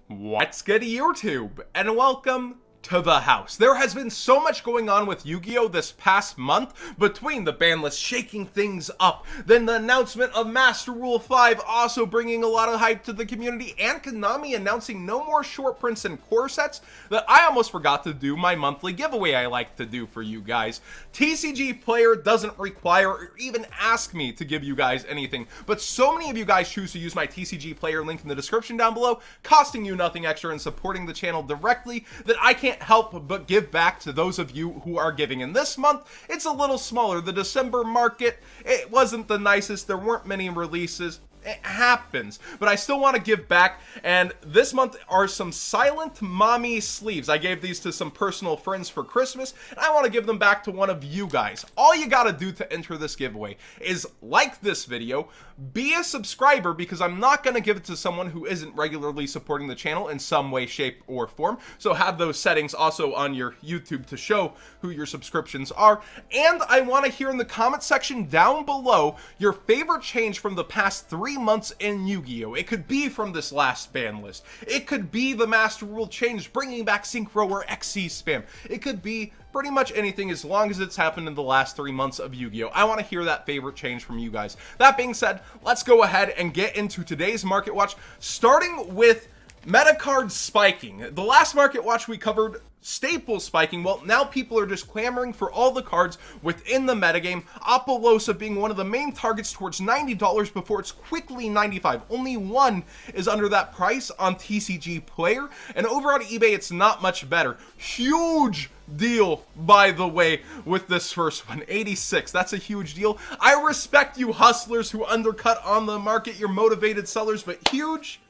What's good, YouTube? And welcome to the house. There has been so much going on with Yu-Gi-Oh! This past month, between the ban list shaking things up, then the announcement of Master Rule 5 also bringing a lot of hype to the community, and Konami announcing no more short prints and core sets, that I almost forgot to do my monthly giveaway I like to do for you guys. TCG Player doesn't require or even ask me to give you guys anything, but so many of you guys choose to use my TCG Player link in the description down below, costing you nothing extra and supporting the channel directly, that I can't help but give back to those of you who are giving. And this month, it's a little smaller. The December market, it wasn't the nicest. There weren't many releases. It happens, but I still want to give back, and this month are some Silent Mommy sleeves. I gave these to some personal friends for Christmas, and I want to give them back to one of you guys. All you gotta do to enter this giveaway is like this video, be a subscriber, because I'm not gonna give it to someone who isn't regularly supporting the channel in some way, shape, or form, so have those settings also on your YouTube to show who your subscriptions are. And I want to hear in the comment section down below your favorite change from the past 3 months in Yu-Gi-Oh! It could be from this last ban list. It could be the Master Rule change, bringing back Synchro or XC spam. It could be pretty much anything as long as it's happened in the last 3 months of Yu-Gi-Oh! I want to hear that favorite change from you guys. That being said, let's go ahead and get into today's Market Watch, starting with meta cards spiking. The last Market Watch we covered staples spiking. Well, now people are just clamoring for all the cards within the metagame. Apollousa being one of the main targets towards $90 before it's quickly $95. Only one is under that price on TCG Player, and over on eBay it's not much better. Huge deal, by the way, with this first one. 86, that's a huge deal. I respect you hustlers who undercut on the market, you're motivated sellers, but huge,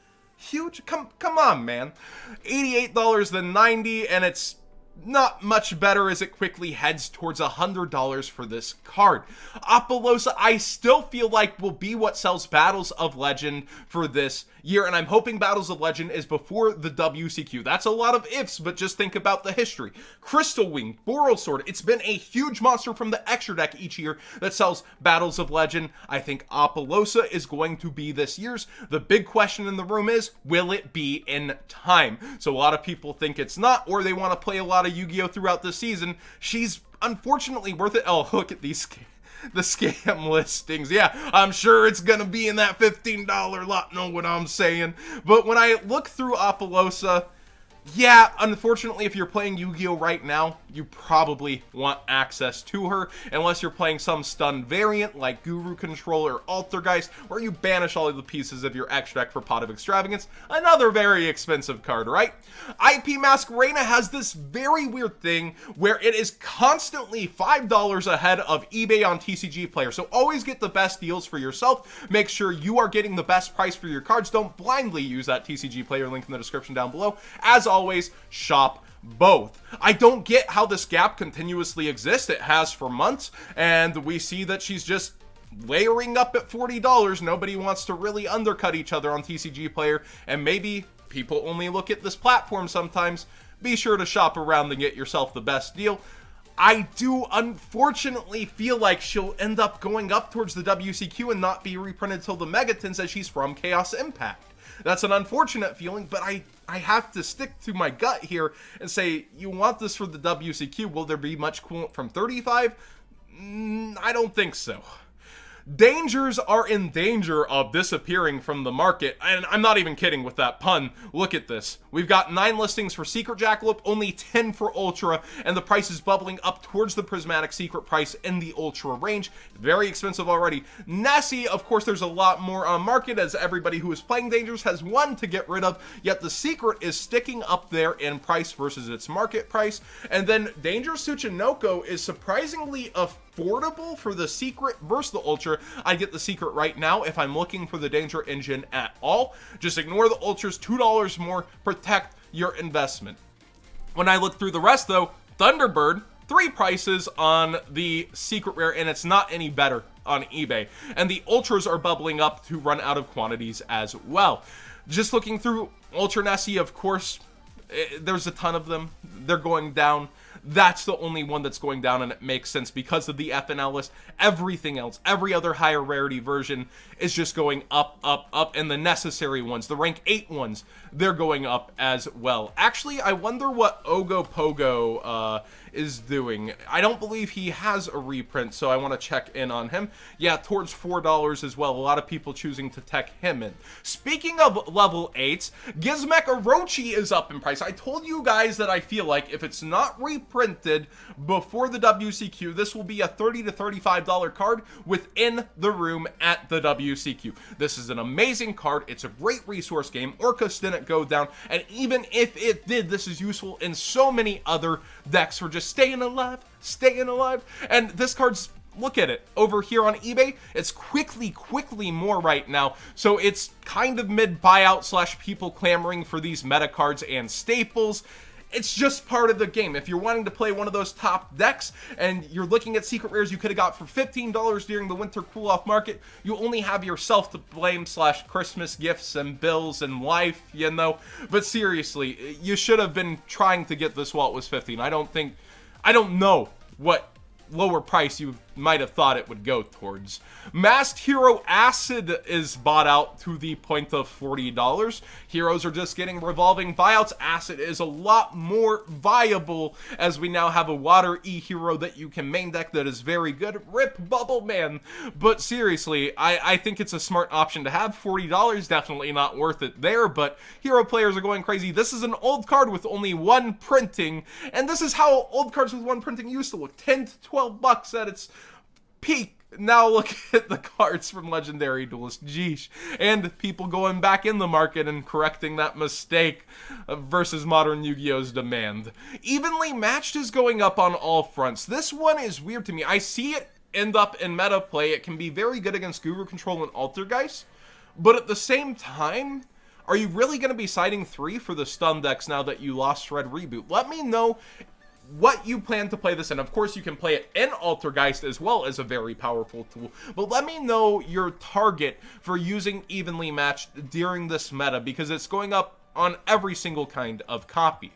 come on, man. $88 then 90, and it's not much better as it quickly heads towards $100 for this card. Apollousa, I still feel like will be what sells Battles of Legend for this year, and I'm hoping Battles of Legend is before the WCQ. That's a lot of ifs, but just think about the history. Crystal Wing, Boral Sword, it's been a huge monster from the extra deck each year that sells Battles of Legend. I think Apollousa is going to be this year's. The big question in the room is, will it be in time? So a lot of people think it's not, or they want to play a lot of Yu-Gi-Oh! Throughout the season. She's unfortunately worth it. Oh, look at these the scam listings. Yeah, I'm sure it's gonna be in that $15 lot, know what I'm saying? But when I look through Apollousa, yeah, unfortunately, if you're playing Yu-Gi-Oh! Right now, you probably want access to her, unless you're playing some stun variant like Guru Control or Altergeist, where you banish all of the pieces of your extra deck for Pot of Extravagance, another very expensive card, right? IP Masquerena has this very weird thing where it is constantly $5 ahead of eBay on TCG Player, so always get the best deals for yourself. Make sure you are getting the best price for your cards. Don't blindly use that TCG Player link in the description down below. As always, shop both. I don't get how this gap continuously exists. It has for months, and we see that she's just layering up at $40. Nobody wants to really undercut each other on TCG Player, and maybe people only look at this platform sometimes. Be sure to shop around and get yourself the best deal. I do unfortunately feel like she'll end up going up towards the WCQ and not be reprinted till the Megatons, as she's from Chaos Impact. That's an unfortunate feeling, but I have to stick to my gut here and say, you want this for the WCQ. Will there be much coolant from 35? I don't think so. Dangers are in danger of disappearing from the market, and I'm not even kidding with that pun. Look at this. We've got 9 listings for Secret Jackalope, only 10 for Ultra, and the price is bubbling up towards the Prismatic Secret price in the Ultra range. Very expensive already. Nessie, of course, there's a lot more on market, as everybody who is playing Dangers has one to get rid of, yet the Secret is sticking up there in price versus its market price. And then Dangerous Tsuchinoko is surprisingly affordable for the Secret versus the Ultra. I get the Secret right now if I'm looking for the Danger engine at all. Just ignore the Ultras, $2 more, protect your investment. When I look through the rest though, Thunderbird, 3 prices on the Secret Rare, and it's not any better on eBay. And the Ultras are bubbling up to run out of quantities as well. Just looking through Ultra Nessie, of course, there's a ton of them. They're going down. That's the only one that's going down, and it makes sense because of the FNL list. Everything else, every other higher rarity version is just going up, up, up, and the necessary ones, the rank 8 ones, they're going up as well. Actually, I wonder what Ogopogo is doing. I don't believe he has a reprint, so I want to check in on him. Yeah, towards $4 as well. A lot of people choosing to tech him in. Speaking of level 8s, Gizmek Orochi is up in price. I told you guys that I feel like if it's not reprinted before the WCQ, this will be a $30 to $35 card within the room at the WCQ. This is an amazing card. It's a great resource game. Orcus didn't go down, and even if it did, this is useful in so many other decks for just staying alive, and this card's, look at it, over here on eBay, it's quickly more right now, so it's kind of mid buyout slash people clamoring for these meta cards and staples. It's just part of the game. If you're wanting to play one of those top decks and you're looking at secret rares you could have got for $15 during the winter cool-off market, you only have yourself to blame slash Christmas gifts and bills and life, you know. But seriously, you should have been trying to get this while it was 15. I don't know what lower price you might have thought it would go towards. Masked Hero Acid is bought out to the point of $40. Heroes are just getting revolving buyouts. Acid is a lot more viable as we now have a water E-hero that you can main deck that is very good. Rip Bubble Man. But seriously, I think it's a smart option to have. $40, definitely not worth it there, but hero players are going crazy. This is an old card with only one printing, and this is how old cards with one printing used to look. 10 to 12 bucks at its peak. Now look at the cards from Legendary Duelist, geesh. And people going back in the market and correcting that mistake versus Modern Yu-Gi-Oh's demand. Evenly Matched is going up on all fronts. This one is weird to me. I see it end up in meta play. It can be very good against Guru Control and Altergeist, but at the same time, are you really going to be siding 3 for the stun decks now that you lost Shred Reboot? Let me know what you plan to play this in. Of course, you can play it in Altergeist as well as a very powerful tool, but let me know your target for using Evenly Matched during this meta, because it's going up on every single kind of copy.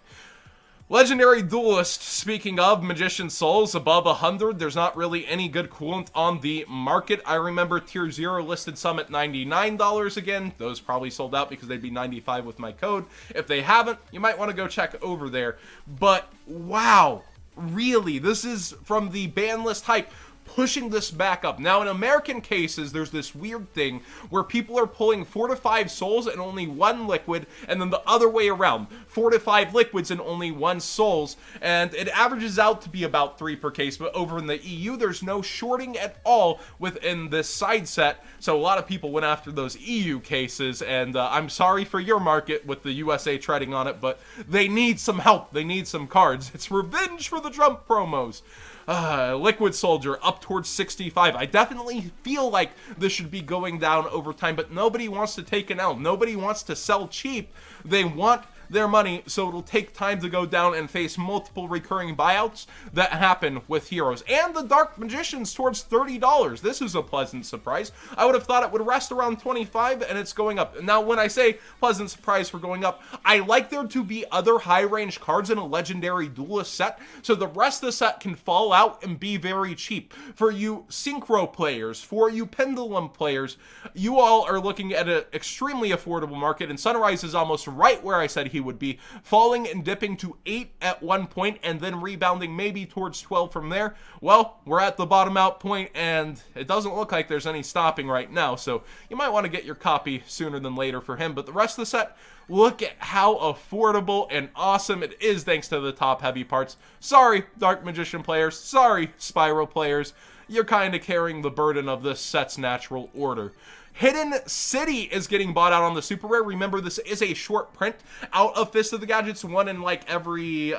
Legendary Duelist, speaking of, Magician Souls above 100. There's not really any good coolant on the market. I remember Tier 0 listed some at $99 again. Those probably sold out because they'd be $95 with my code. If they haven't, you might want to go check over there. But wow, really, this is from the ban list hype, pushing this back up. Now, in American cases, there's this weird thing where people are pulling 4 to 5 souls and only 1 liquid, and then the other way around, 4 to 5 liquids and only 1 souls, and it averages out to be about 3 per case. But over in the EU, there's no shorting at all within this side set, so a lot of people went after those EU cases, and I'm sorry for your market with the USA treading on it, but they need some help. They need some cards. It's revenge for the Trump promos. Liquid Soldier up towards 65. I definitely feel like this should be going down over time, but nobody wants to take an L. Nobody wants to sell cheap. They want their money, so it'll take time to go down and face multiple recurring buyouts that happen with heroes. And the Dark Magicians towards $30. This is a pleasant surprise. I would have thought it would rest around 25, and it's going up. Now, when I say pleasant surprise for going up, I like there to be other high-range cards in a Legendary Duelist set, so the rest of the set can fall out and be very cheap. For you Synchro players, for you Pendulum players, you all are looking at an extremely affordable market, and Sunrise is almost right where I said he would be, falling and dipping to 8 at one point and then rebounding maybe towards 12 from there. Well, we're at the bottom out point, and it doesn't look like there's any stopping right now, so you might want to get your copy sooner than later for him. But the rest of the set, look at how affordable and awesome it is thanks to the top heavy parts. Sorry, Dark Magician players. Sorry, Spiral players. You're kind of carrying the burden of this set's natural order. Hidden City is getting bought out on the super rare. Remember, this is a short print out of Fist of the Gadgets. One in like every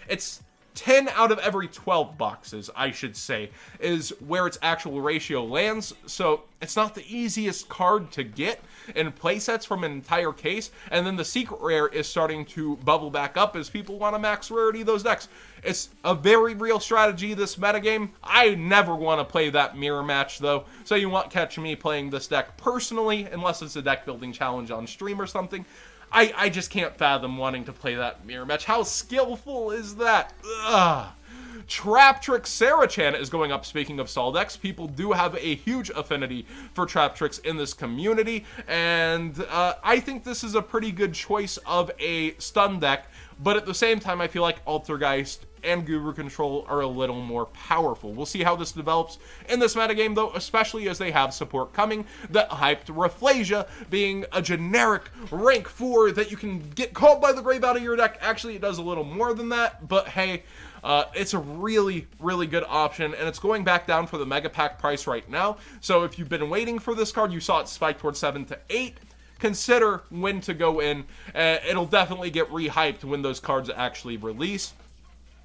it's 10 out of every 12 boxes, I should say, is where its actual ratio lands. So It's not the easiest card to get in playsets from an entire case, and then the secret rare is starting to bubble back up as people want to max rarity those decks. It's a very real strategy, this metagame. I never want to play that mirror match, though, so you won't catch me playing this deck personally, unless it's a deck building challenge on stream or something. I just can't fathom wanting to play that mirror match. How skillful is that? Ugh. Traptrix Sarachan is going up. Speaking of stall decks, people do have a huge affinity for Traptrix in this community, and I think this is a pretty good choice of a stun deck, but at the same time, I feel like Altergeist and Guru Control are a little more powerful. We'll see how this develops in this metagame, though, especially as they have support coming that hyped Rafflesia being a generic rank 4 that you can get called by the grave out of your deck. Actually, it does a little more than that, but hey, it's a really, really good option, and it's going back down for the Mega Pack price right now. So if you've been waiting for this card, you saw it spike towards 7 to 8, consider when to go in. It'll definitely get rehyped when those cards actually release.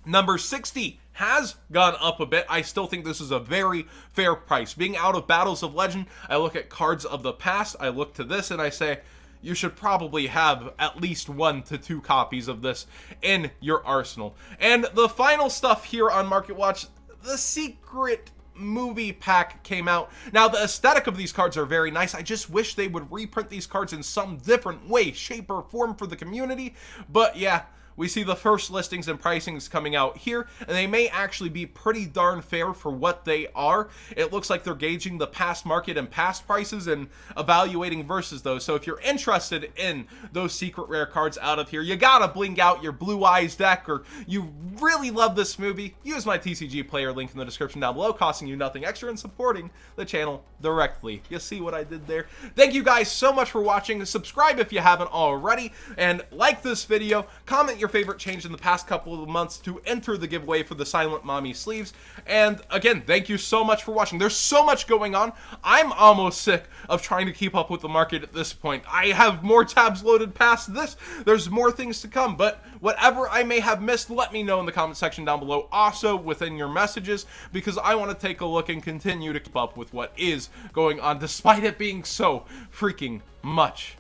Number 60 has gone up a bit. I still think this is a very fair price. Being out of Battles of Legend, I look at cards of the past, I look to this, and I say, you should probably have at least 1 to 2 copies of this in your arsenal. And the final stuff here on Market Watch, the secret movie pack came out. Now, the aesthetic of these cards are very nice. I just wish they would reprint these cards in some different way, shape, or form for the community. But yeah, we see the first listings and pricings coming out here, and they may actually be pretty darn fair for what they are. It looks like they're gauging the past market and past prices and evaluating versus those. So if you're interested in those secret rare cards out of here, you gotta blink out your Blue Eyes deck, or you really love this movie, use my TCG player link in the description down below, costing you nothing extra and supporting the channel directly. You see what I did there? Thank you guys so much for watching. Subscribe if you haven't already, and like this video. Comment your favorite change in the past couple of months to enter the giveaway for the Silent Mommy sleeves. And again, thank you so much for watching. There's so much going on. I'm almost sick of trying to keep up with the market at this point. I have more tabs loaded past this. There's more things to come, but whatever I may have missed, let me know in the comment section down below, also within your messages, because I want to take a look and continue to keep up with what is going on, despite it being so freaking much.